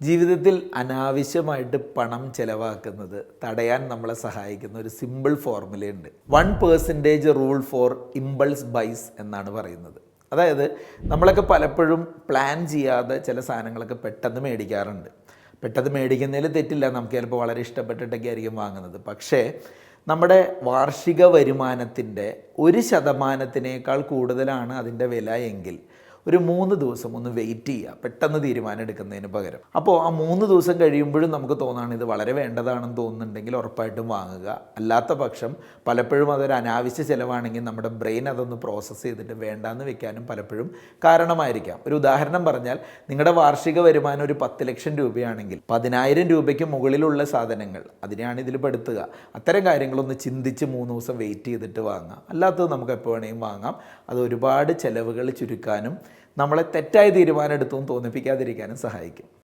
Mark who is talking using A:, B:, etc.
A: ജീവിതത്തിൽ അനാവശ്യമായിട്ട് പണം ചെലവാക്കുന്നത് തടയാൻ നമ്മളെ സഹായിക്കുന്ന ഒരു സിമ്പിൾ ഫോർമുലയുണ്ട്. 1% റൂൾ ഫോർ ഇമ്പൾസ് ബൈസ് എന്നാണ് പറയുന്നത്. അതായത് നമ്മളൊക്കെ പലപ്പോഴും പ്ലാൻ ചെയ്യാതെ ചില സാധനങ്ങളൊക്കെ പെട്ടെന്ന് മേടിക്കാറുണ്ട്. പെട്ടെന്ന് മേടിക്കുന്നതിൽ തെറ്റില്ല, നമുക്ക് ചിലപ്പോൾ വളരെ ഇഷ്ടപ്പെട്ടിട്ടൊക്കെ ആയിരിക്കും വാങ്ങുന്നത്. പക്ഷേ നമ്മുടെ വാർഷിക വരുമാനത്തിൻ്റെ 1% കൂടുതലാണ് അതിൻ്റെ വില എങ്കിൽ ഒരു 3 ദിവസം ഒന്ന് വെയിറ്റ് ചെയ്യുക, പെട്ടെന്ന് തീരുമാനം എടുക്കുന്നതിന് പകരം. അപ്പോൾ ആ 3 ദിവസം കഴിയുമ്പോഴും നമുക്ക് തോന്നുകയാണ് ഇത് വളരെ വേണ്ടതാണെന്ന് തോന്നുന്നുണ്ടെങ്കിൽ ഉറപ്പായിട്ടും വാങ്ങുക. അല്ലാത്ത പക്ഷം പലപ്പോഴും അതൊരു അനാവശ്യ ചിലവാണെങ്കിൽ നമ്മുടെ ബ്രെയിൻ അതൊന്ന് പ്രോസസ്സ് ചെയ്തിട്ട് വേണ്ടാന്ന് വെക്കാനും പലപ്പോഴും കാരണമായിരിക്കാം. ഒരു ഉദാഹരണം പറഞ്ഞാൽ, നിങ്ങളുടെ വാർഷിക വരുമാനം ഒരു 10 ലക്ഷം രൂപയാണെങ്കിൽ 10,000 രൂപയ്ക്ക് മുകളിലുള്ള സാധനങ്ങൾ അതിനെയാണ് ഇതിൽ പെടുത്തുക. അത്തരം കാര്യങ്ങളൊന്ന് ചിന്തിച്ച് 3 ദിവസം വെയിറ്റ് ചെയ്തിട്ട് വാങ്ങാം. അല്ലാത്തത് നമുക്ക് എപ്പോൾ വേണമെങ്കിലും വാങ്ങാം. അത് ഒരുപാട് ചിലവുകൾ ചുരുക്കാനും നമ്മളെ തെറ്റായ തീരുമാനം എടുത്തും തോന്നിപ്പിക്കാതിരിക്കാനും സഹായിക്കും.